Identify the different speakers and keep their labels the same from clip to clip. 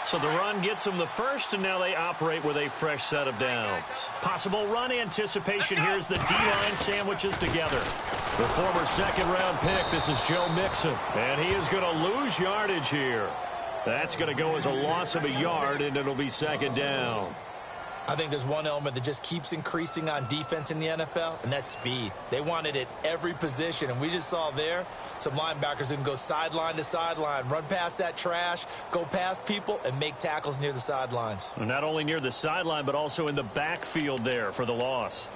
Speaker 1: So the run gets them the first, and now they operate with a fresh set of downs. Possible run anticipation here as the D-line sandwiches together. The former second-round pick, this is Joe Mixon. And he is going to lose yardage here. That's going to go as a loss of a yard, and it'll be second down.
Speaker 2: I think there's one element that just keeps increasing on defense in the NFL, and that's speed. They want it at every position, and we just saw there some linebackers who can go sideline to sideline, run past that trash, go past people, and make tackles near the sidelines.
Speaker 1: Not only near the sideline, but also in the backfield there for the loss.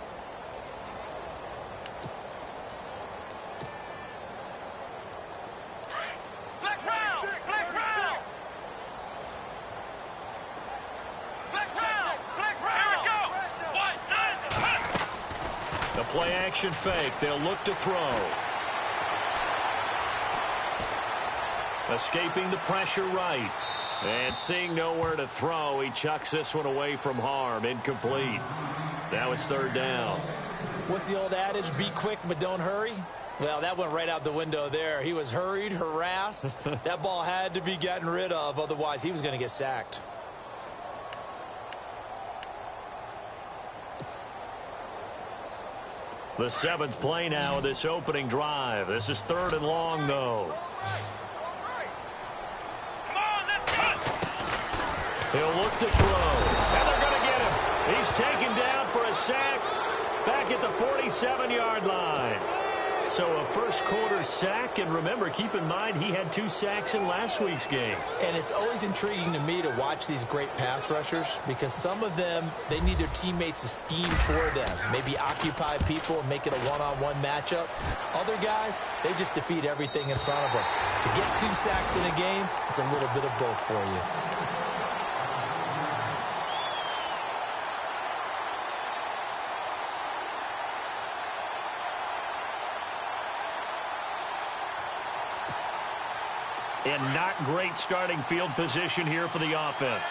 Speaker 1: Play action fake. They'll look to throw. Escaping the pressure right. And seeing nowhere to throw, he chucks this one away from harm. Incomplete. Now it's third down.
Speaker 2: What's the old adage? Be quick, but don't hurry. Well, that went right out the window there. He was hurried, harassed. That ball had to be gotten rid of. Otherwise, he was going to get sacked.
Speaker 1: The seventh play now of this opening drive. This is third and long, though. He'll look to throw. And they're going to get him. He's taken down for a sack back at the 47-yard line. So a first-quarter sack. And remember, keep in mind, he had 2 sacks in last week's game.
Speaker 2: And it's always intriguing to me to watch these great pass rushers because some of them, they need their teammates to scheme for them. Maybe occupy people and make it a one-on-one matchup. Other guys, they just defeat everything in front of them. To get 2 sacks in a game, it's a little bit of both for you.
Speaker 1: And not great starting field position here for the offense.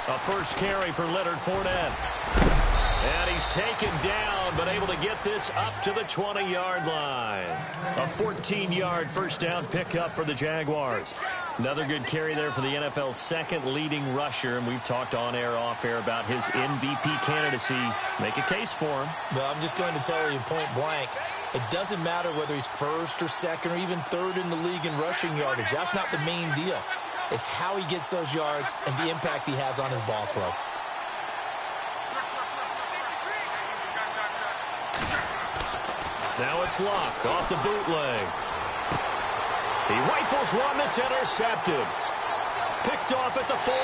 Speaker 1: A first carry for Leonard Fournette. And he's taken down, but able to get this up to the 20-yard line. A 14-yard first down pickup for the Jaguars. Another good carry there for the NFL's second leading rusher, and we've talked on air, off air about his MVP candidacy. Make a case for him.
Speaker 2: Well, I'm just going to tell you point blank, it doesn't matter whether he's first or second or even third in the league in rushing yardage. That's not the main deal. It's how he gets those yards and the impact he has on his ball club.
Speaker 1: Now it's Luck off the bootleg. He rifles one that's intercepted. Picked off at the 40.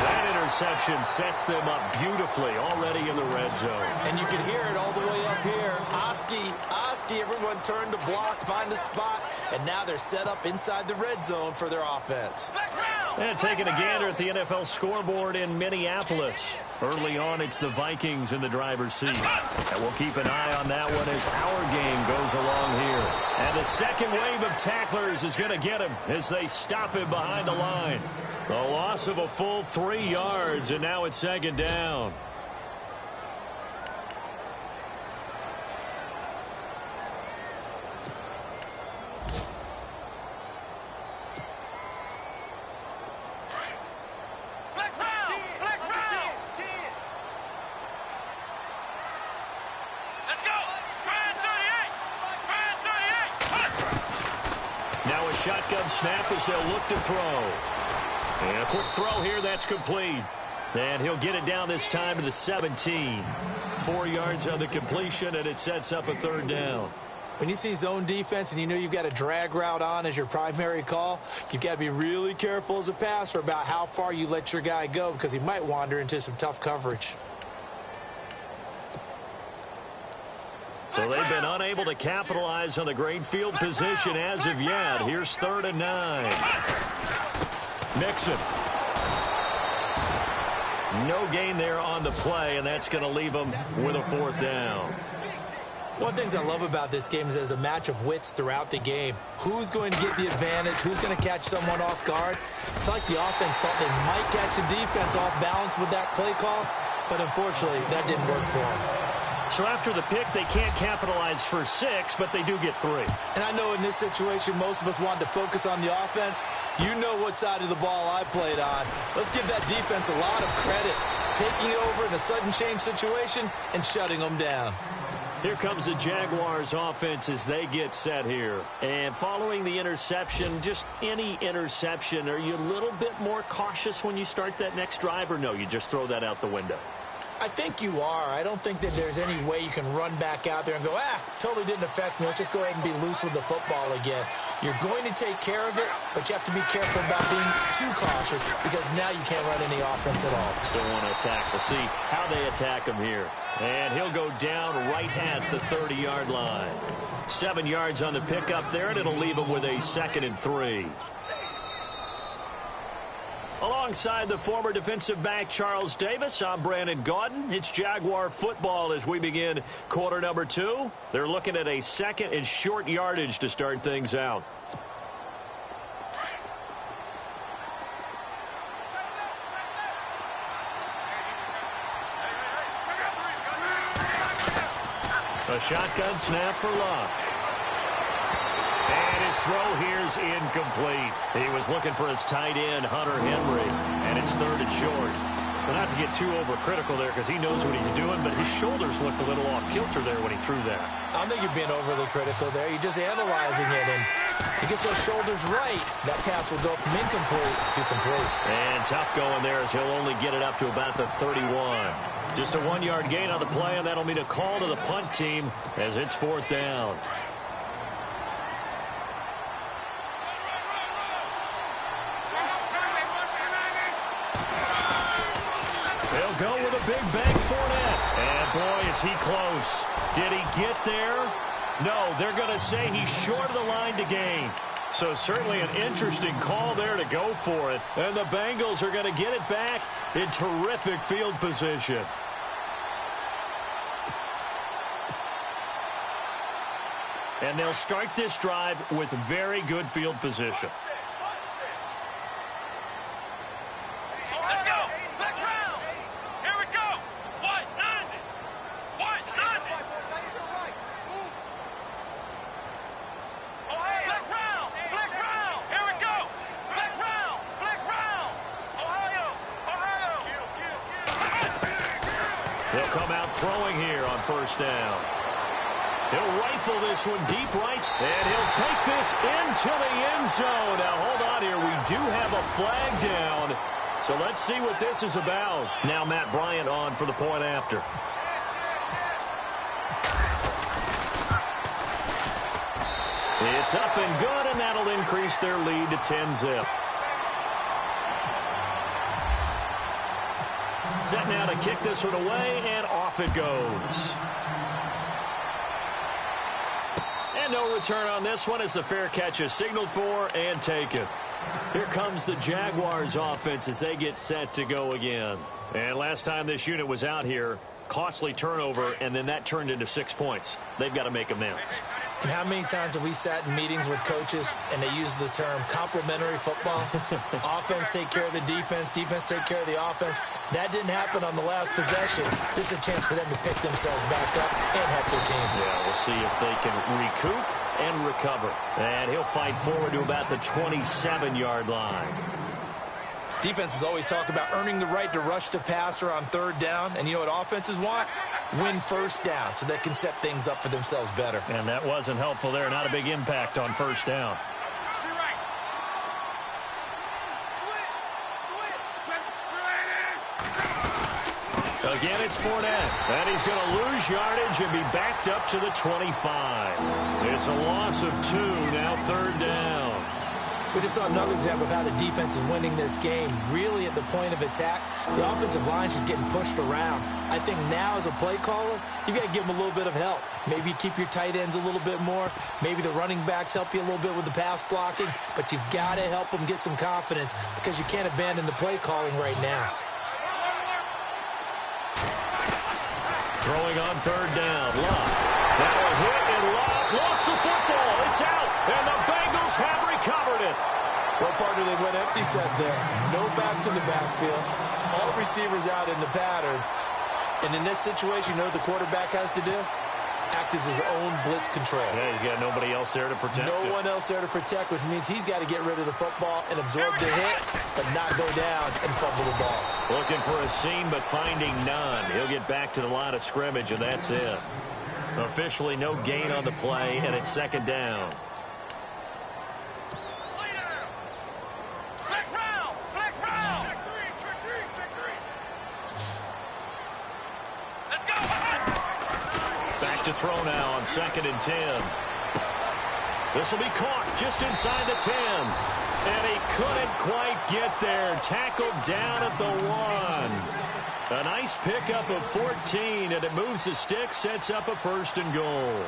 Speaker 1: That interception sets them up beautifully already in the red zone.
Speaker 2: And you can hear it all the way up here. Oski, everyone turned to block, find a spot, and now they're set up inside the red zone for their offense.
Speaker 1: And taking a gander at the NFL scoreboard in Minneapolis. Early on, it's the Vikings in the driver's seat. And we'll keep an eye on that one as our game goes along here. And the second wave of tacklers is going to get him as they stop him behind the line. A loss of a full 3 yards, and now it's second down. Shotgun snap as they'll look to throw. And a quick throw here, that's complete. And he'll get it down this time to the 17. 4 yards on the completion, and it sets up a third down.
Speaker 2: When you see zone defense and you know you've got a drag route on as your primary call, you've got to be really careful as a passer about how far you let your guy go because he might wander into some tough coverage.
Speaker 1: So they've been unable to capitalize on the great field position as of yet. Here's 3rd and 9. Mixon. No gain there on the play, and that's going to leave them with a 4th down.
Speaker 2: One of the things I love about this game is there's a match of wits throughout the game. Who's going to get the advantage? Who's going to catch someone off guard? It's like the offense thought they might catch the defense off balance with that play call, but unfortunately, that didn't work for them.
Speaker 1: So after the pick, they can't capitalize for 6, but they do get 3.
Speaker 2: And I know in this situation, most of us wanted to focus on the offense. You know what side of the ball I played on. Let's give that defense a lot of credit, taking it over in a sudden change situation and shutting them down.
Speaker 1: Here comes the Jaguars offense as they get set here. And following the interception, just any interception, are you a little bit more cautious when you start that next drive, or no, you just throw that out the window?
Speaker 2: I think you are. I don't think that there's any way you can run back out there and go, totally didn't affect me. Let's just go ahead and be loose with the football again. You're going to take care of it, but you have to be careful about being too cautious because now you can't run any offense at all.
Speaker 1: Still want to attack. We'll see how they attack him here. And he'll go down right at the 30-yard line. 7 yards on the pickup there, and it'll leave him with a 2nd and 3. Alongside the former defensive back Charles Davis, I'm Brandon Gaudin. It's Jaguar football as we begin quarter number 2. They're looking at a 2nd and short yardage to start things out. A shotgun snap for Love. And his throw here's incomplete. He was looking for his tight end, Hunter Henry, and it's 3rd and short. But not to get too overcritical there because he knows what he's doing, but his shoulders looked a little off kilter there when he threw that.
Speaker 2: I don't think you're being overly critical there. You're just analyzing it, and he gets those shoulders right. That pass will go from incomplete to complete.
Speaker 1: And tough going there as he'll only get it up to about the 31. Just a 1-yard gain on the play, and that'll mean a call to the punt team as it's 4th down. They'll go with a big bang Fournette. And boy, is he close. Did he get there? No, they're going to say he's short of the line to gain. So certainly an interesting call there to go for it. And the Bengals are going to get it back in terrific field position. And they'll start this drive with very good field position. They'll come out throwing here on 1st down. He'll rifle this one deep right, and he'll take this into the end zone. Now, hold on here. We do have a flag down, so let's see what this is about. Now, Matt Bryant on for the point after. It's up and good, and that'll increase their lead to 10-zip. Set now to kick this one away, and off it goes. And no return on this one as the fair catch is signaled for and taken. Here comes the Jaguars offense as they get set to go again. And last time this unit was out here, costly turnover, and then that turned into 6 points. They've got to make amends.
Speaker 2: And how many times have we sat in meetings with coaches and they use the term complementary football? Offense take care of the defense, defense take care of the offense. That didn't happen on the last possession. This is a chance for them to pick themselves back up and help their team.
Speaker 1: Yeah, we'll see if they can recoup and recover. And he'll fight forward to about the 27-yard line.
Speaker 2: Defenses always talk about earning the right to rush the passer on 3rd down. And you know what offenses want? Win 1st down so they can set things up for themselves better.
Speaker 1: And that wasn't helpful there. Not a big impact on 1st down. Again, it's Fournette. And he's going to lose yardage and be backed up to the 25. It's a loss of 2, now 3rd down.
Speaker 2: We just saw another example of how the defense is winning this game. Really at the point of attack, the offensive line's just getting pushed around. I think now as a play caller, you got to give them a little bit of help. Maybe keep your tight ends a little bit more. Maybe the running backs help you a little bit with the pass blocking. But you've got to help them get some confidence because you can't abandon the play calling right now.
Speaker 1: Throwing on 3rd down, Love. Now a hit and lost the football. It's out, and the Bengals have recovered it.
Speaker 2: Well, partner, they went empty set there. No backs in the backfield. All receivers out in the pattern. And in this situation, you know what the quarterback has to do? Act as his own blitz control.
Speaker 1: Yeah, he's got nobody else there to protect him.
Speaker 2: No one else there to protect, which means he's got to get rid of the football and absorb the hit, but not go down and fumble the ball.
Speaker 1: Looking for a seam, but finding none. He'll get back to the line of scrimmage, and that's it. Officially no gain on the play, and it's second down. Back to throw now on 2nd and 10. This will be caught just inside the 10. And he couldn't quite get there. Tackled down at the 1. A nice pickup of 14, and it moves the stick, sets up a 1st and goal.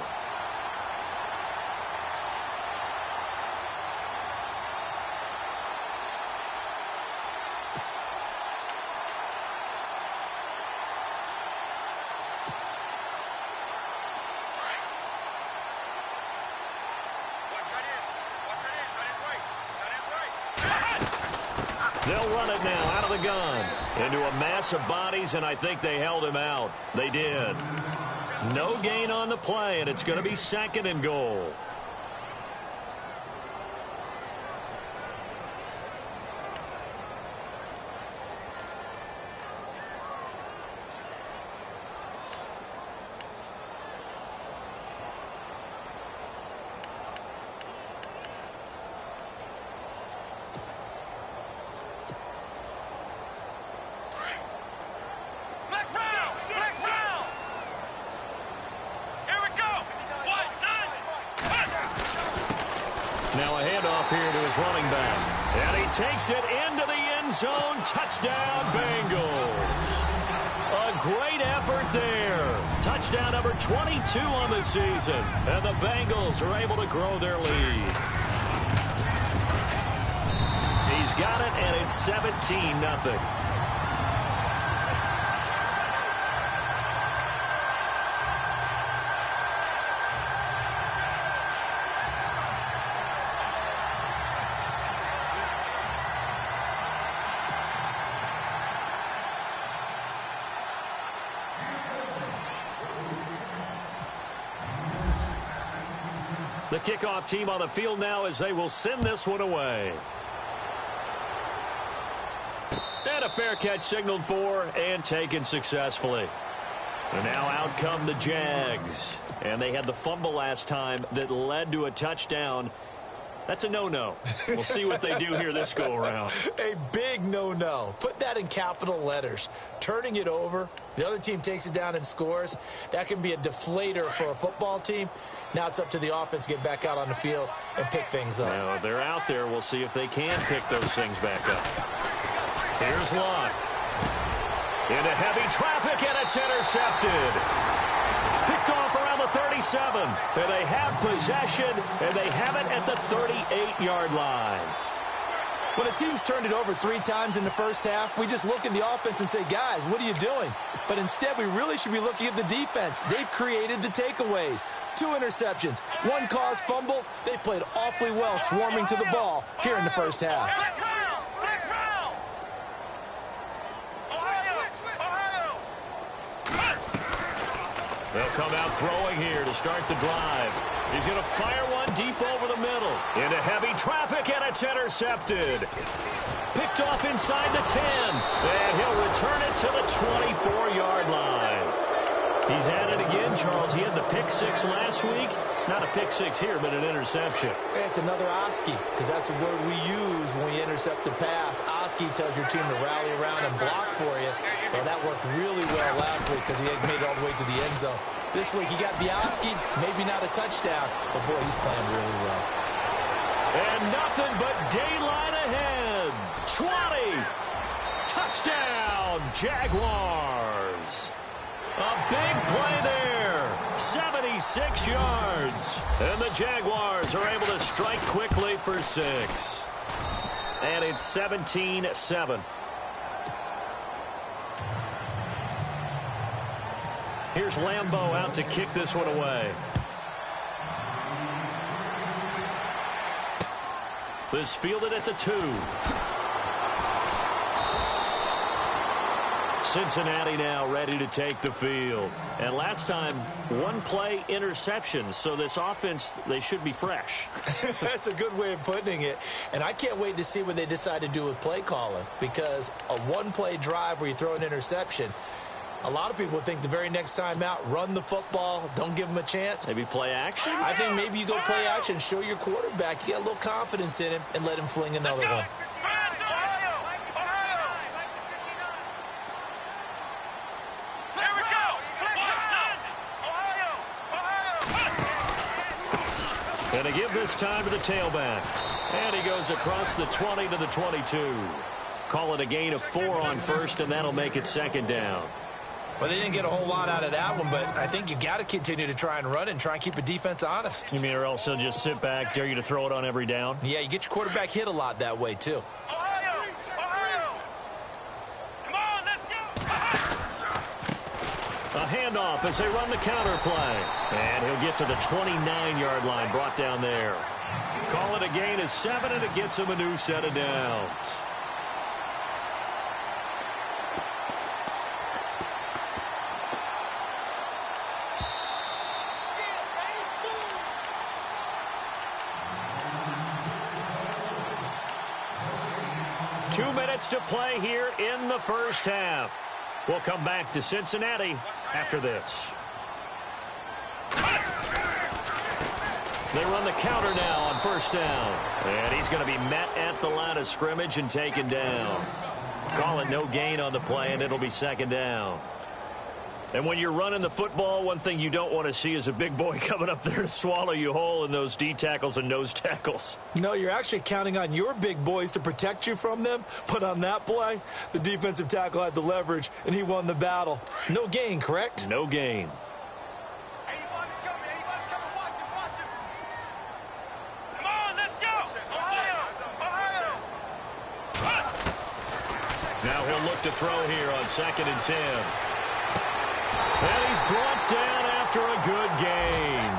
Speaker 1: They'll run it now out of the gun into a mass of bodies, and I think they held him out. They did. No gain on the play, and it's going to be 2nd and goal. Now a handoff here to his running back. And he takes it into the end zone. Touchdown, Bengals. A great effort there. Touchdown number 22 on the season. And the Bengals are able to grow their lead. He's got it, and it's 17-0. The kickoff team on the field now as they will send this one away. And a fair catch signaled for and taken successfully. And now out come the Jags. And they had the fumble last time that led to a touchdown. That's a no-no. We'll see what they do here this go-around.
Speaker 2: A big no-no. Put that in capital letters. Turning it over, the other team takes it down and scores. That can be a deflator for a football team. Now it's up to the offense to get back out on the field and pick things up.
Speaker 1: Now they're out there. We'll see if they can pick those things back up. Here's Lott. Into heavy traffic, and it's intercepted. Picked off around the 37. And they have possession, and they have it at the 38-yard line.
Speaker 2: When a team's turned it over 3 times in the first half, we just look at the offense and say, guys, what are you doing? But instead, we really should be looking at the defense. They've created the takeaways. 2 interceptions, 1 caused fumble. They played awfully well swarming to the ball here in the first half.
Speaker 1: They'll come out throwing here to start the drive. He's going to fire one deep over the middle. Into heavy traffic, and it's intercepted. Picked off inside the 10. And he'll return it to the 24-yard line. He's had it again, Charles. He had the pick 6 last week. Not a pick 6 here, but an interception.
Speaker 2: It's another Oski, because that's the word we use when we intercept a pass. Oski tells your team to rally around and block for you. Well, that worked really well last week because he had made it all the way to the end zone. This week he got the Oski, maybe not a touchdown, but boy, he's playing really well.
Speaker 1: And nothing but daylight ahead. 20. Touchdown, Jaguars. A big play there. 76 yards. And the Jaguars are able to strike quickly for 6. And it's 17-7. Here's Lambeau out to kick this one away. This fielded at the 2. Cincinnati now ready to take the field. And last time, one-play interception. So this offense, they should be fresh.
Speaker 2: That's a good way of putting it. And I can't wait to see what they decide to do with play calling. Because a one-play drive where you throw an interception, a lot of people think the very next time out, run the football, don't give them a chance.
Speaker 1: Maybe play action?
Speaker 2: I think maybe you go play action, show your quarterback, you got a little confidence in him, and let him fling another one.
Speaker 1: And to give this time to the tailback. And he goes across the 20 to the 22. Call it a gain of 4 on first, and that'll make it second down.
Speaker 2: Well, they didn't get a whole lot out of that one, but I think you got to continue to try and run and try and keep a defense honest.
Speaker 1: You mean or else they'll just sit back, dare you to throw it on every down?
Speaker 2: Yeah, you get your quarterback hit a lot that way, too.
Speaker 1: A handoff as they run the counter play. And he'll get to the 29-yard line, brought down there. Call it a gain of 7, and it gets him a new set of downs. Two minutes to play here in the first half. We'll come back to Cincinnati after this. They run the counter now on first down. And he's going to be met at the line of scrimmage and taken down. Call it no gain on the play, and it'll be second down. And when you're running the football, one thing you don't want to see is a big boy coming up there to swallow you whole in those D tackles and nose tackles.
Speaker 2: No, you're actually counting on your big boys to protect you from them. But on that play, the defensive tackle had the leverage, and he won the battle. No gain, correct?
Speaker 1: No gain. Now he'll look to throw here on 2nd and 10. And he's brought down after a good gain.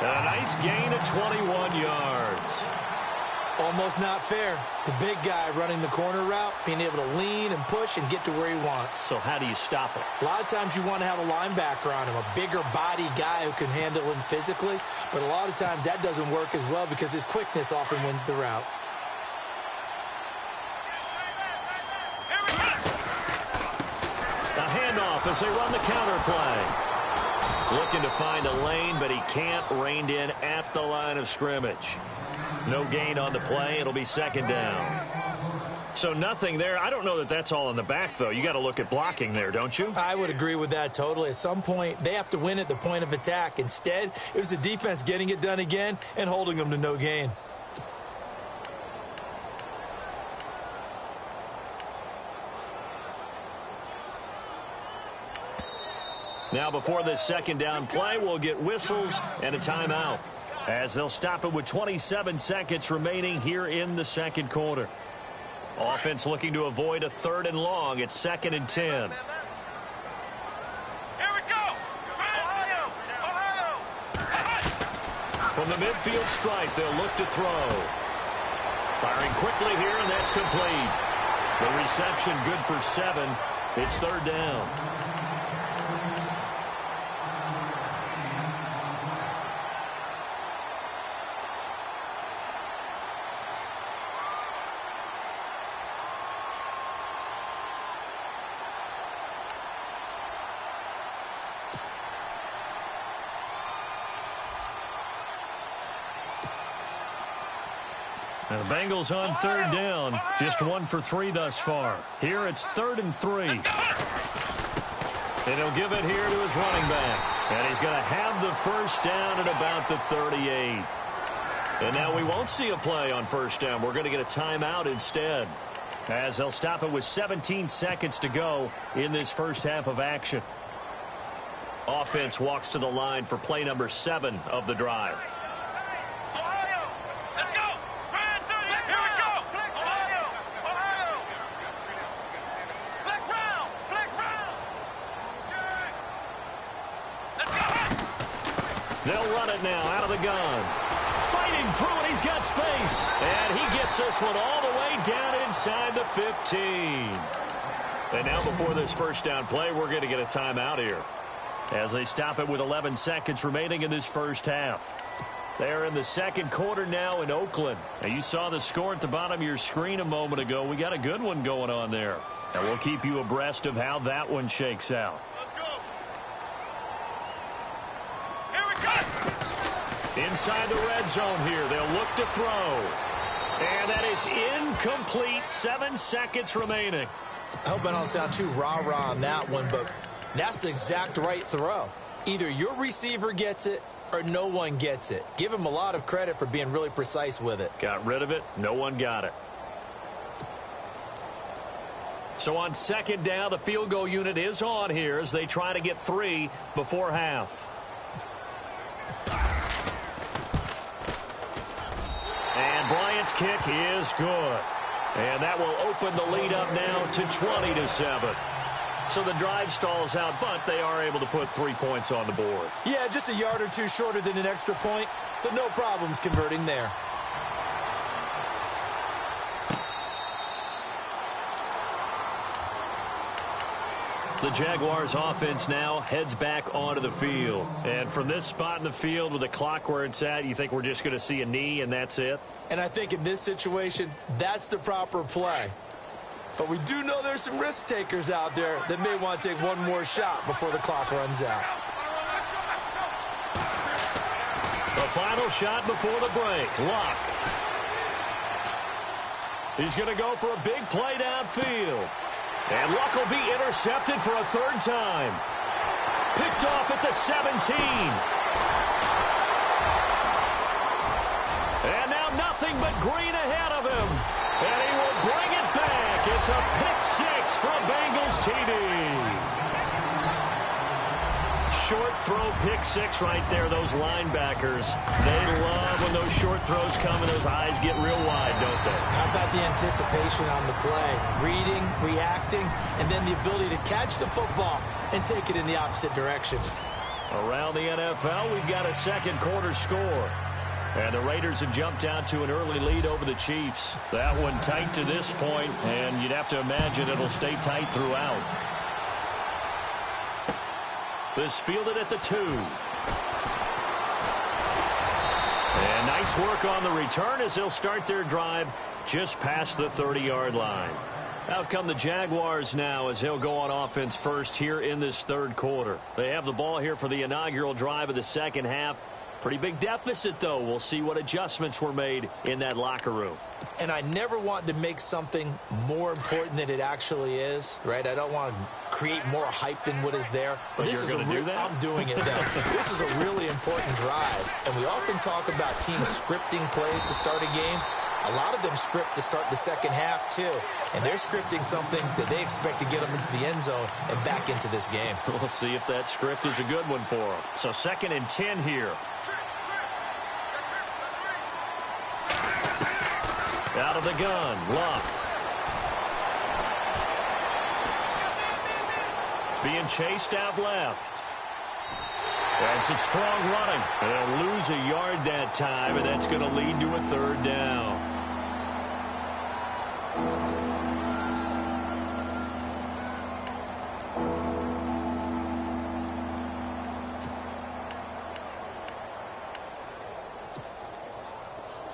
Speaker 1: And a nice gain of 21 yards.
Speaker 2: Almost not fair. The big guy running the corner route, being able to lean and push and get to where he wants.
Speaker 1: So how do you stop it?
Speaker 2: A lot of times you want to have a linebacker on him, a bigger body guy who can handle him physically. But a lot of times that doesn't work as well because his quickness often wins the route.
Speaker 1: A handoff as they run the counter play. Looking to find a lane, but he can't. Reined in at the line of scrimmage. No gain on the play. It'll be second down. So nothing there. I don't know that that's all in the back, though. You got to look at blocking there, don't you?
Speaker 2: I would agree with that totally. At some point, they have to win at the point of attack. Instead, it was the defense getting it done again and holding them to no gain.
Speaker 1: Now before this second down play, we'll get whistles and a timeout as they'll stop it with 27 seconds remaining here in the second quarter. Offense looking to avoid a 3rd and long. It's 2nd and 10.
Speaker 3: Here we go.
Speaker 1: From the midfield stripe, they'll look to throw. Firing quickly here, and that's complete. The reception good for 7. It's 3rd down. And the Bengals on 3rd down. Just 1 for 3 thus far. Here it's 3rd and 3. And he'll give it here to his running back. And he's going to have the first down at about the 38. And now we won't see a play on first down. We're going to get a timeout instead, as they'll stop it with 17 seconds to go in this first half of action. Offense walks to the line for play number 7 of the drive. They'll run it now out of the gun. Fighting through it, he's got space. And he gets this one all the way down inside the 15. And now before this first down play, we're going to get a timeout here, as they stop it with 11 seconds remaining in this first half. They're in the second quarter now in Oakland. Now, you saw the score at the bottom of your screen a moment ago. We got a good one going on there. And we'll keep you abreast of how that one shakes out.
Speaker 3: Let's go. Here we go.
Speaker 1: Inside the red zone here, they'll look to throw. And that is incomplete. 7 seconds remaining.
Speaker 2: I hope I don't sound too rah-rah on that one, but that's the exact right throw. Either your receiver gets it or no one gets it. Give him a lot of credit for being really precise with it.
Speaker 1: Got rid of it. No one got it. So on second down, the field goal unit is on here as they try to get 3 before half. And Bryant's kick is good. And that will open the lead up now to 20-7. So the drive stalls out, but they are able to put 3 points on the board.
Speaker 2: Yeah, just a yard or two shorter than an extra point, so no problems converting there.
Speaker 1: The Jaguars offense now heads back onto the field. And from this spot in the field with the clock where it's at, you think we're just going to see a knee and that's it?
Speaker 2: And I think in this situation, that's the proper play. But we do know there's some risk takers out there that may want to take one more shot before the clock runs out.
Speaker 1: The final shot before the break. Luck. He's going to go for a big play downfield. And Luck will be intercepted for a third time. Picked off at the 17. And now nothing but green ahead of him. And he will bring it back. It's a pick 6 for a Bengals TD. Short throw, pick 6 right there. Those linebackers, they love when those short throws come and those eyes get real wide, don't they?
Speaker 2: How about the anticipation on the play? Reading, reacting, and then the ability to catch the football and take it in the opposite direction.
Speaker 1: Around the NFL, we've got a second quarter score. And the Raiders have jumped out to an early lead over the Chiefs. That one tight to this point, and you'd have to imagine it'll stay tight throughout. This fielded at the 2. And nice work on the return as they'll start their drive just past the 30-yard line. Out come the Jaguars now as they'll go on offense first here in this third quarter. They have the ball here for the inaugural drive of the second half. Pretty big deficit, though. We'll see what adjustments were made in that locker room.
Speaker 2: And I never want to make something more important than it actually is, right? I don't want to create more hype than what is there.
Speaker 1: But this you're going to do that?
Speaker 2: I'm doing it, though. This is a really important drive. And we often talk about teams scripting plays to start a game. A lot of them script to start the second half, too. And they're scripting something that they expect to get them into the end zone and back into this game.
Speaker 1: We'll see if that script is a good one for them. So 2nd and 10 here. Out of the gun, Luck. Being chased out left. And some strong running. And they'll lose a yard that time, and that's going to lead to a third down.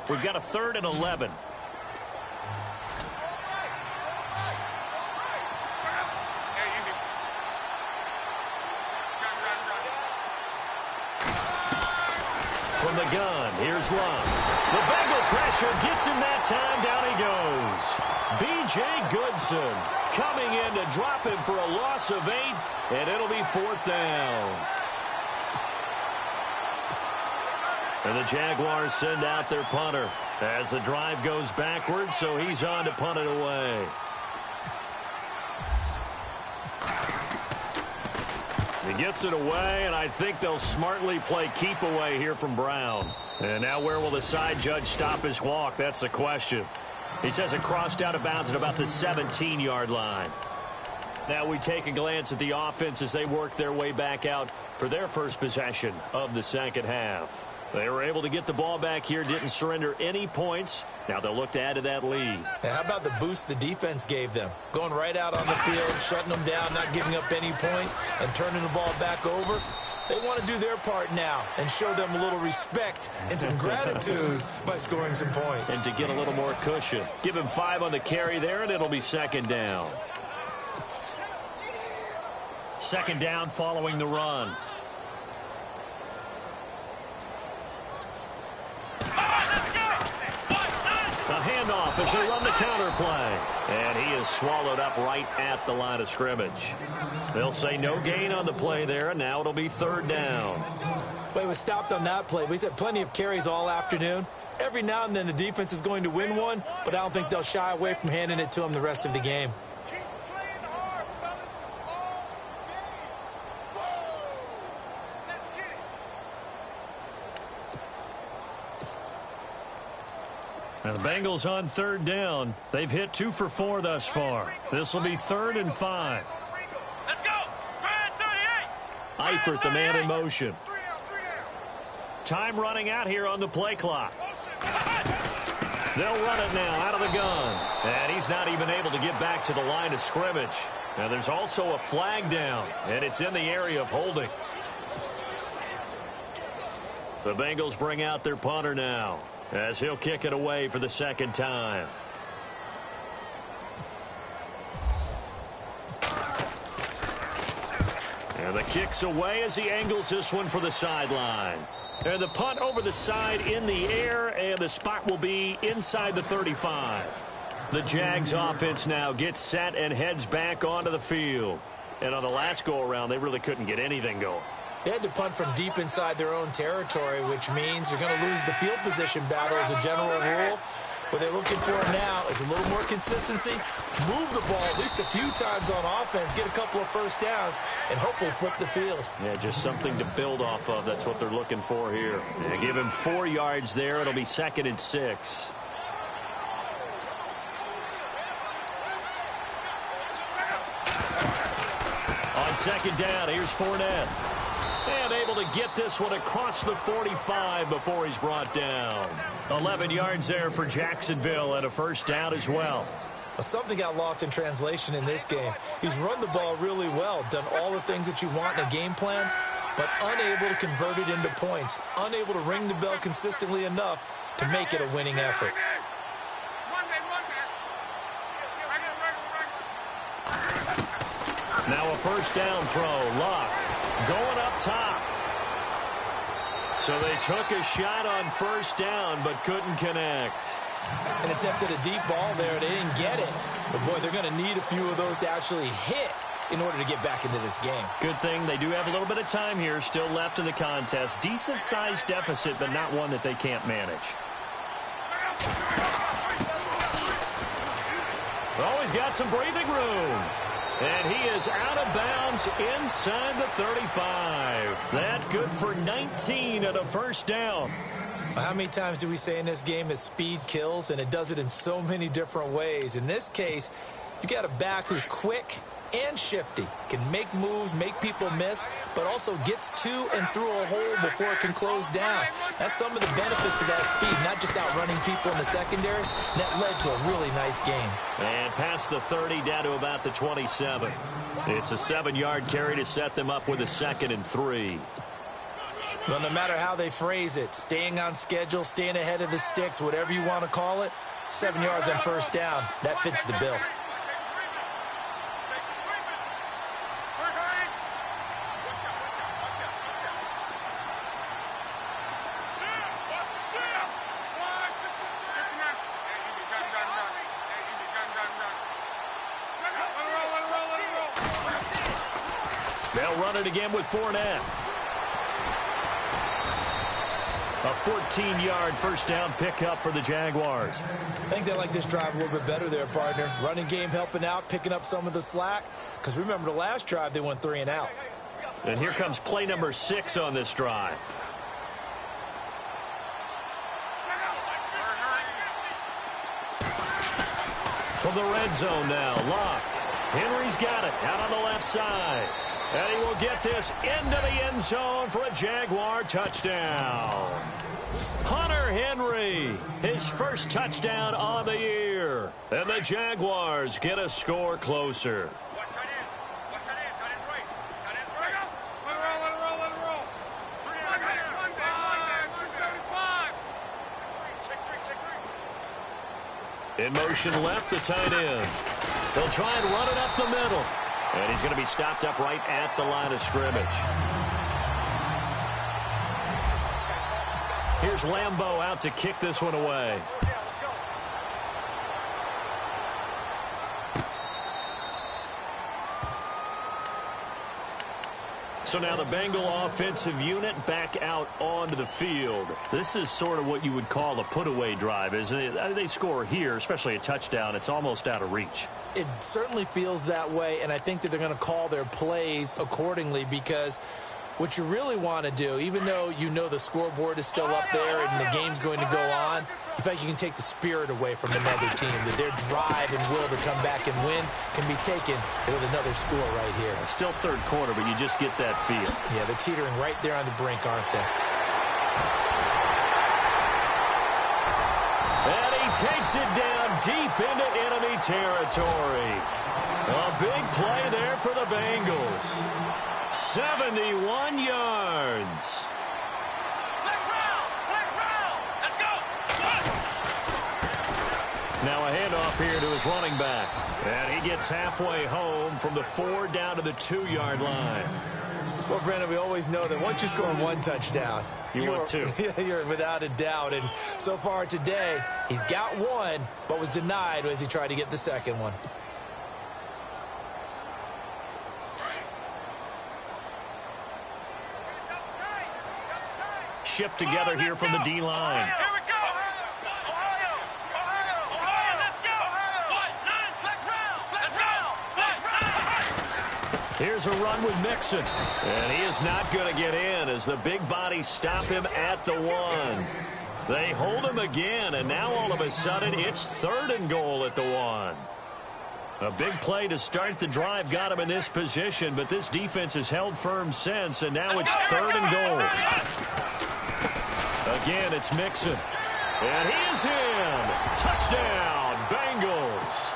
Speaker 1: We've got a 3rd and 11. From the gun, here's Luck. The Bengal pressure gets him that time. Down he goes. B.J. Goodson coming in to drop him for a loss of 8, and it'll be 4th down. And the Jaguars send out their punter as the drive goes backwards, so he's on to punt it away. He gets it away, and I think they'll smartly play keep away here from Brown. And now where will the side judge stop his walk? That's the question. He says it crossed out of bounds at about the 17-yard line. Now we take a glance at the offense as they work their way back out for their first possession of the second half. They were able to get the ball back here, didn't surrender any points. Now they'll look to add to that lead.
Speaker 2: Now, how about the boost the defense gave them? Going right out on the field, shutting them down, not giving up any points, and turning the ball back over. They want to do their part now and show them a little respect and some gratitude by scoring some points.
Speaker 1: And to get a little more cushion. Give him 5 on the carry there, and it'll be second down. Second down following the run. A handoff as they run the counter play. And he is swallowed up right at the line of scrimmage. They'll say no gain on the play there, and now it'll be third down.
Speaker 2: But he was stopped on that play. He's had plenty of carries all afternoon. Every now and then the defense is going to win one, but I don't think they'll shy away from handing it to him the rest of the game.
Speaker 1: And the Bengals on third down. They've hit 2 for 4 thus far. This will be 3rd and 5.
Speaker 3: Let's go.
Speaker 1: Eifert, the man in motion. Time running out here on the play clock. They'll run it now out of the gun. And he's not even able to get back to the line of scrimmage. Now there's also a flag down, and it's in the area of holding. The Bengals bring out their punter now, as he'll kick it away for the second time. And the kick's away as he angles this one for the sideline. And the punt over the side in the air, and the spot will be inside the 35. The Jags offense now gets set and heads back onto the field. And on the last go-around, they really couldn't get anything going.
Speaker 2: They had to punt from deep inside their own territory, which means you're going to lose the field position battle as a general rule. What they're looking for now is a little more consistency, move the ball at least a few times on offense, get a couple of first downs, and hopefully flip the field.
Speaker 1: Yeah, just something to build off of. That's what they're looking for here. Yeah, give him 4 yards there. It'll be 2nd and 6. On second down, here's Fournette. And able to get this one across the 45 before he's brought down. 11 yards there for Jacksonville and a first down as well.
Speaker 2: Something got lost in translation in this game. He's run the ball really well, done all the things that you want in a game plan, but unable to convert it into points, unable to ring the bell consistently enough to make it a winning effort.
Speaker 1: Now a first down throw. Luck going up top. So they took a shot on first down but couldn't connect.
Speaker 2: And attempted a deep ball there. They didn't get it. But, boy, they're going to need a few of those to actually hit in order to get back into this game.
Speaker 1: Good thing they do have a little bit of time here still left in the contest. Decent-sized deficit, but not one that they can't manage. Always got some breathing room. And he is out of bounds inside the 35. That good for 19 and a first down.
Speaker 2: How many times do we say in this game that speed kills, and it does it in so many different ways? In this case, you got a back who's quick and shifty, can make moves, make people miss, but also gets to and through a hole before it can close down. That's some of the benefits of that speed, not just outrunning people in the secondary. That led to a really nice game.
Speaker 1: And past the 30 down to about the 27. It's a 7-yard carry to set them up with a 2nd and 3.
Speaker 2: Well, no matter how they phrase it, staying on schedule, staying ahead of the sticks, whatever you want to call it, 7 yards on first down, that fits the bill.
Speaker 1: They'll run it again with Fournette. A 14-yard first down pickup for the Jaguars.
Speaker 2: I think they like this drive a little bit better there, partner. Running game helping out, picking up some of the slack. Because remember, the last drive, they went 3 and out.
Speaker 1: And here comes play number 6 on this drive. From the red zone now, Luck. Henry's got it out on the left side. And he will get this into the end zone for a Jaguar touchdown. Hunter Henry, his first touchdown on the year. And the Jaguars get a score closer. In motion left, the tight end. He'll try and run it up the middle. And he's going to be stopped up right at the line of scrimmage. Here's Lambeau out to kick this one away. So now the Bengal offensive unit back out onto the field. This is sort of what you would call a put-away drive, isn't it? I mean, they score here, especially a touchdown. It's almost out of reach.
Speaker 2: It certainly feels that way, and I think that they're going to call their plays accordingly, because what you really want to do, even though you know the scoreboard is still up there and the game's going to go on, in fact, you can take the spirit away from another team, that their drive and will to come back and win can be taken with another score right here.
Speaker 1: Still third quarter, but you just get that feel.
Speaker 2: Yeah, they're teetering right there on the brink, aren't they?
Speaker 1: And he takes it down deep into enemy territory. A big play there for the Bengals. 71 yards. Now a handoff here to his running back. And he gets halfway home from the 4 down to the 2-yard line.
Speaker 2: Well, Brandon, we always know that once you score one touchdown,
Speaker 1: you're 2.
Speaker 2: You're without a doubt. And so far today, he's got one, but was denied as he tried to get the second one.
Speaker 1: Shift together here from the D-line. Here's a run with Mixon. And he is not going to get in as the big bodies stop him at the 1. They hold him again, and now all of a sudden it's 3rd and goal at the 1. A big play to start the drive got him in this position, but this defense has held firm since, and now it's 3rd and goal. Again, it's Mixon. And he is in. Touchdown, Bengals.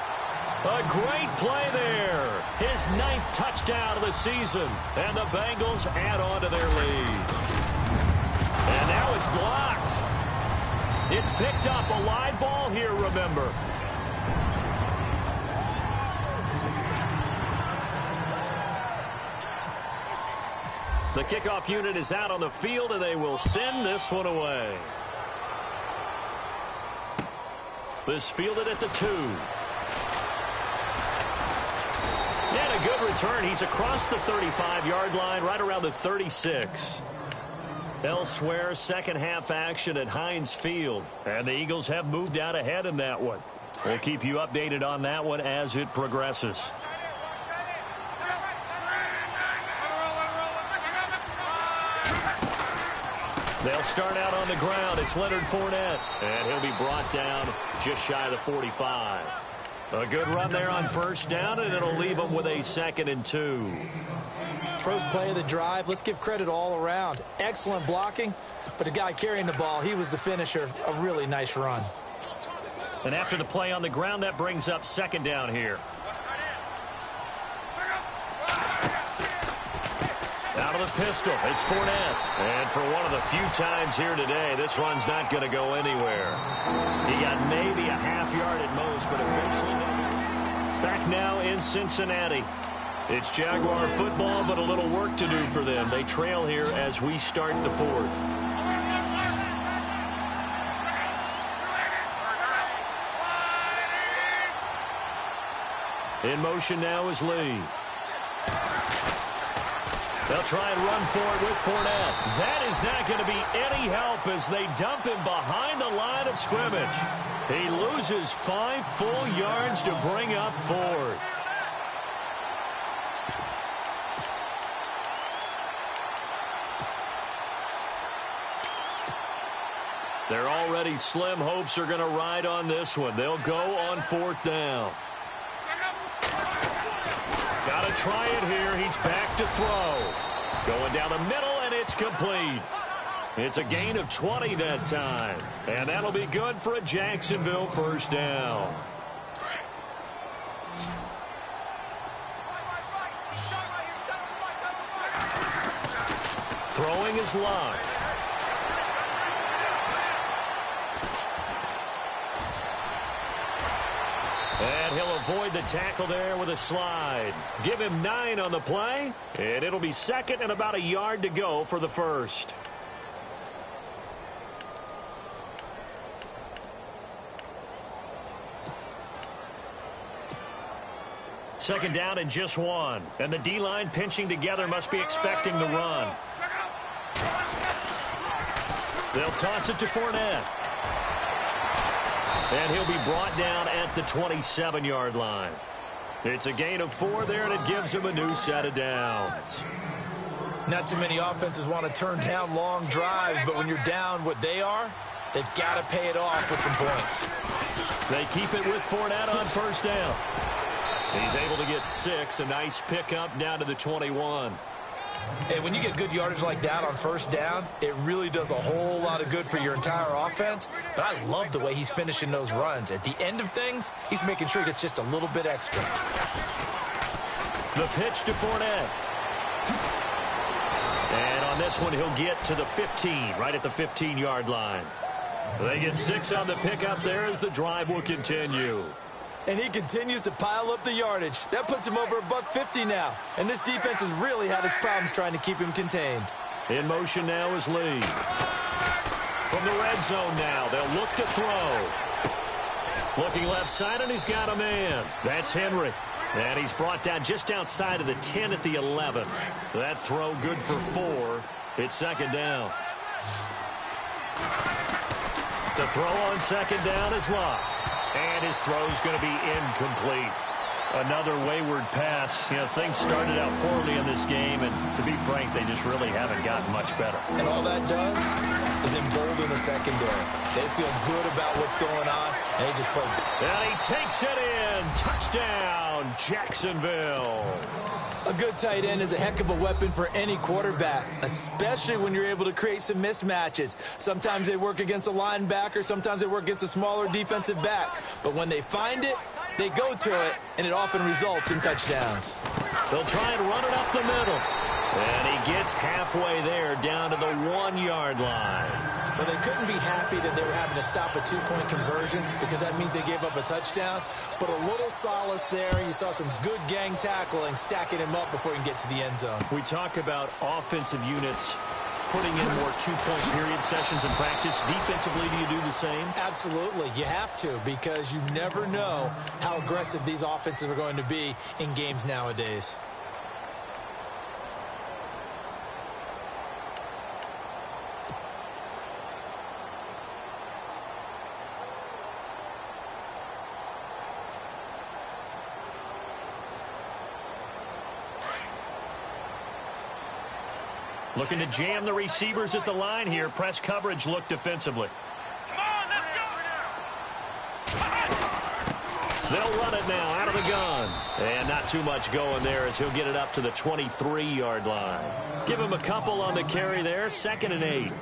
Speaker 1: A great play there. His 9th touchdown of the season. And the Bengals add on to their lead. And now it's blocked. It's picked up. A live ball here, remember. The kickoff unit is out on the field, and they will send this one away. This fielded at the 2. And a good return. He's across the 35-yard line, right around the 36. Elsewhere, second half action at Heinz Field. And the Eagles have moved out ahead in that one. We'll keep you updated on that one as it progresses. They'll start out on the ground. It's Leonard Fournette. And he'll be brought down just shy of the 45. A good run there on first down, and it'll leave them with a 2nd and 2.
Speaker 2: First play of the drive. Let's give credit all around. Excellent blocking, but the guy carrying the ball, he was the finisher. A really nice run.
Speaker 1: And after the play on the ground, that brings up 2nd down here. Out of the pistol, it's Fournette. And for one of the few times here today, this run's not going to go anywhere. He got maybe a half yard at most, but eventually... Back now in Cincinnati. It's Jaguar football, but a little work to do for them. They trail here as we start the 4th. In motion now is Lee. They'll try and run for it with Fournette. That is not going to be any help as they dump him behind the line of scrimmage. He loses 5 full yards to bring up 4th. Their already slim hopes are going to ride on this one. They'll go on 4th down. try it here. He's back to throw. Going down the middle, and it's complete. It's a gain of 20 that time. And that'll be good for a Jacksonville first down. Throwing is Luck. And he'll avoid the tackle there with a slide. Give him 9 on the play, and it'll be second and about a yard to go for the first. Second down and just 1. And the D-line pinching together must be expecting the run. They'll toss it to Fournette. And he'll be brought down at the 27-yard line. It's a gain of 4 there, and it gives him a new set of downs.
Speaker 2: Not too many offenses want to turn down long drives, but when you're down what they are, they've got to pay it off with some points.
Speaker 1: They keep it with Fournette on first down. He's able to get 6, a nice pickup down to the 21.
Speaker 2: And when you get good yardage like that on first down, it really does a whole lot of good for your entire offense. But I love the way he's finishing those runs. At the end of things, he's making sure he gets just a little bit extra.
Speaker 1: The pitch to Fournette. And on this one, he'll get to the 15, right at the 15-yard line. They get 6 on the pickup there as the drive will continue.
Speaker 2: And he continues to pile up the yardage. That puts him over $150 now. And this defense has really had its problems trying to keep him contained.
Speaker 1: In motion now is Lee. From the red zone now, they'll look to throw. Looking left side, and he's got a man. That's Henry. And he's brought down just outside of the 10 at the 11. That throw good for 4. It's second down. To throw on second down is Luck. And his throw's going to be incomplete. Another wayward pass. You know, things started out poorly in this game, and to be frank, they just really haven't gotten much better.
Speaker 2: And all that does is embolden the secondary. They feel good about what's going on, and they just play.
Speaker 1: And he takes it in. Touchdown, Jacksonville.
Speaker 2: A good tight end is a heck of a weapon for any quarterback, especially when you're able to create some mismatches. Sometimes they work against a linebacker, sometimes they work against a smaller defensive back. But when they find it, they go to it, and it often results in touchdowns.
Speaker 1: They'll try and run it up the middle. And he gets halfway there, down to the 1-yard line.
Speaker 2: But they couldn't be happy that they were having to stop a 2-point conversion because that means they gave up a touchdown. But a little solace there. You saw some good gang tackling, stacking him up before he can get to the end zone.
Speaker 1: We talk about offensive units putting in more 2-point period sessions in practice. Defensively, do you do the same?
Speaker 2: Absolutely. You have to, because you never know how aggressive these offenses are going to be in games nowadays.
Speaker 1: Looking to jam the receivers at the line here. Press coverage look defensively.
Speaker 3: Come on, let's go.
Speaker 1: They'll run it now out of the gun. And not too much going there as he'll get it up to the 23-yard line. Give him a couple on the carry there. 2nd and 8.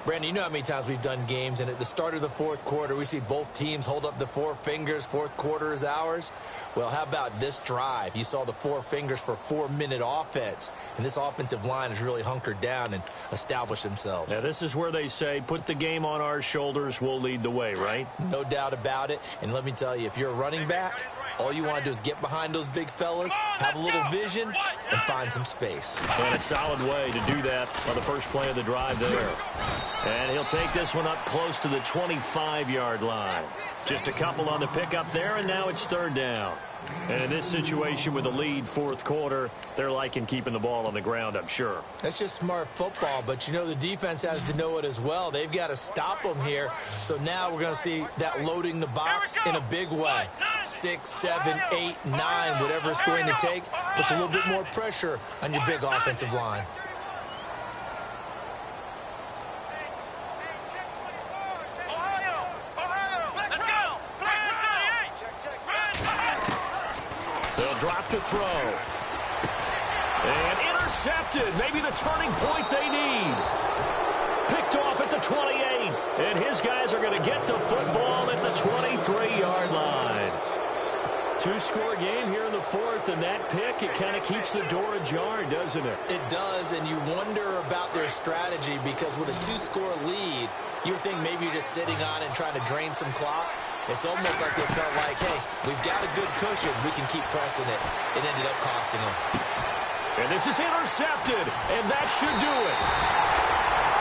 Speaker 2: Brandon, you know how many times we've done games, and at the start of the fourth quarter, we see both teams hold up the 4 fingers. Fourth quarter is ours. Well, how about this drive? You saw the 4 fingers for 4-minute offense, and this offensive line has really hunkered down and established themselves.
Speaker 1: Now, this is where they say, put the game on our shoulders, we'll lead the way, right?
Speaker 2: No doubt about it, and let me tell you, if you're a running back, all you want to do is get behind those big fellas, have a little vision, and find some space.
Speaker 1: And a solid way to do that on the first play of the drive there. And he'll take this one up close to the 25-yard line. Just a couple on the pickup there, and now it's 3rd down. And in this situation with a lead, fourth quarter, they're liking keeping the ball on the ground, I'm sure.
Speaker 2: That's just smart football, but you know the defense has to know it as well. They've got to stop them here. So now we're going to see that loading the box in a big way. 6, 7, 8, 9, whatever it's going to take, puts a little bit more pressure on your big offensive line.
Speaker 1: They'll drop to throw. And intercepted. Maybe the turning point they need. Picked off at the 28. And his guys are going to get the football at the 23-yard line. Two-score game here in the fourth, and that pick, it kind of keeps the door ajar, doesn't it?
Speaker 2: It does, and you wonder about their strategy because with a two-score lead, you think maybe you're just sitting on it and trying to drain some clock. It's almost like they felt like, hey, we've got a good cushion. We can keep pressing it. It ended up costing them.
Speaker 1: And this is intercepted, and that should do it.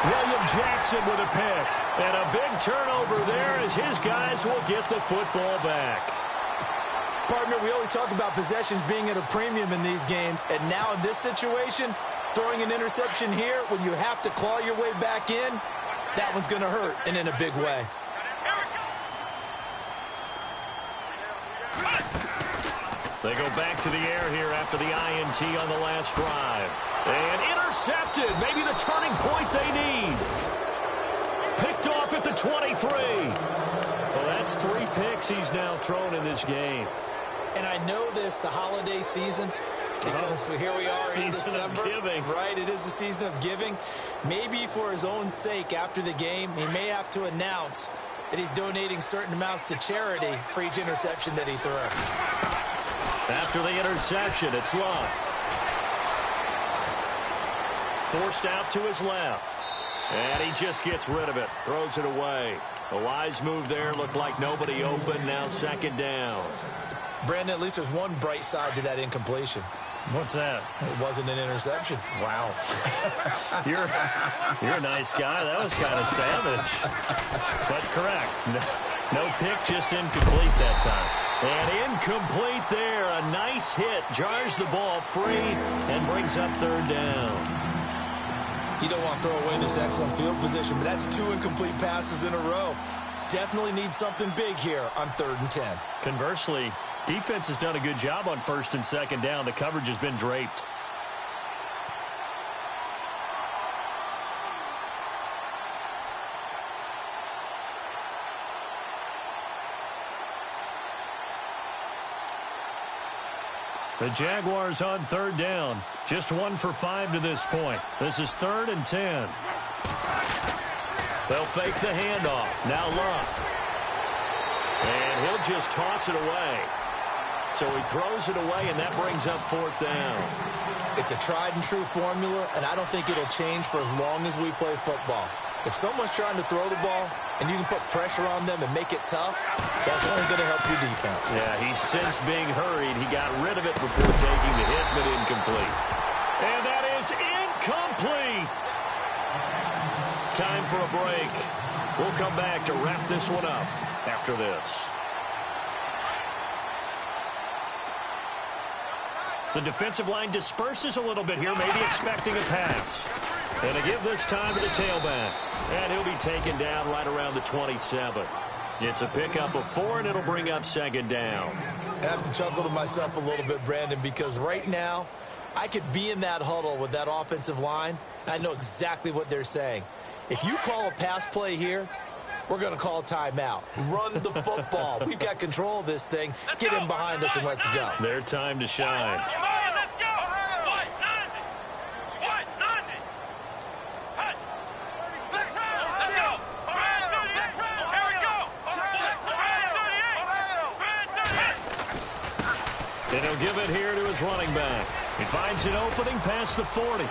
Speaker 1: William Jackson with a pick. And a big turnover there as his guys will get the football back.
Speaker 2: Partner, we always talk about possessions being at a premium in these games, and now in this situation, throwing an interception here when you have to claw your way back in, that one's going to hurt, and in a big way.
Speaker 1: They go back to the air here after the INT on the last drive. And intercepted. Maybe the turning point they need. Picked off at the 23. Well, that's 3 picks he's now thrown in this game.
Speaker 2: And I know this, the holiday season, because here we are in December.
Speaker 1: Season of giving.
Speaker 2: Right, it is the season of giving. Maybe for his own sake after the game, he may have to announce that he's donating certain amounts to charity for each interception that he threw.
Speaker 1: After the interception, it's Love. Forced out to his left. And he just gets rid of it. Throws it away. A wise move there. Looked like nobody open. Now second down.
Speaker 2: Brandon, at least there's one bright side to that incompletion.
Speaker 1: What's that?
Speaker 2: It wasn't an interception.
Speaker 1: Wow. You're a nice guy. That was kind of savage. But correct. No pick, just incomplete that time. And incomplete there. A nice hit. Jars the ball free and brings up third down.
Speaker 2: You don't want to throw away this excellent field position, but that's 2 incomplete passes in a row. Definitely need something big here on 3rd and 10.
Speaker 1: Conversely, defense has done a good job on 1st and 2nd down. The coverage has been draped. The Jaguars on 3rd down. Just 1 for 5 to this point. This is 3rd and 10. They'll fake the handoff. Now Love. And he'll just toss it away. So he throws it away, and that brings up 4th down.
Speaker 2: It's a tried-and-true formula, and I don't think it'll change for as long as we play football. If someone's trying to throw the ball and you can put pressure on them and make it tough, that's only going to help your defense.
Speaker 1: Yeah, he's since being hurried. He got rid of it before taking the hit, but incomplete. And that is incomplete. Time for a break. We'll come back to wrap this one up after this. The defensive line disperses a little bit here, maybe expecting a pass. And to give this time to the tailback. And he'll be taken down right around the 27. It's a pickup of 4, and it'll bring up 2nd down.
Speaker 2: I have to chuckle to myself a little bit, Brandon, because right now I could be in that huddle with that offensive line, and I know exactly what they're saying. If you call a pass play here, we're going to call a timeout. Run the football. We've got control of this thing. Get him behind us and let's go.
Speaker 1: Their time to shine. And he'll give it here to his running back. He finds an opening past the 40.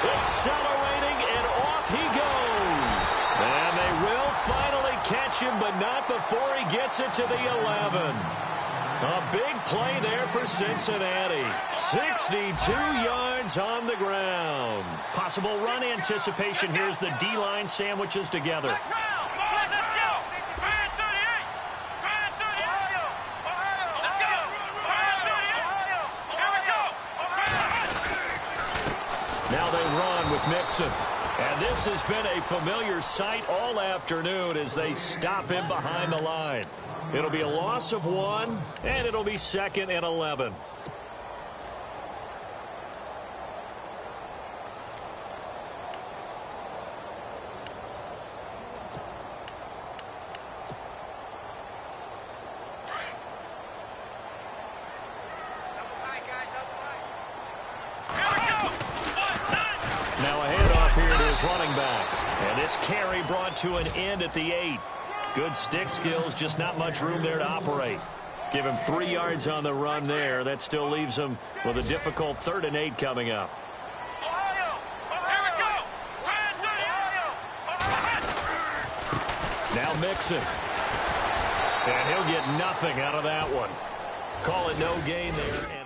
Speaker 1: Accelerating, and off he goes. And they will finally catch him, but not before he gets it to the 11. A big play there for Cincinnati. 62 yards on the ground. Possible run anticipation here as the D-line sandwiches together. Now they run with Mixon. And this has been a familiar sight all afternoon as they stop him behind the line. It'll be a loss of 1, and it'll be 2nd and 11. running back. And this carry brought to an end at the 8. Good stick skills, just not much room there to operate. Give him 3 yards on the run there. That still leaves him with a difficult 3rd and 8 coming up. Now Mixon. And he'll get nothing out of that one. Call it no gain there.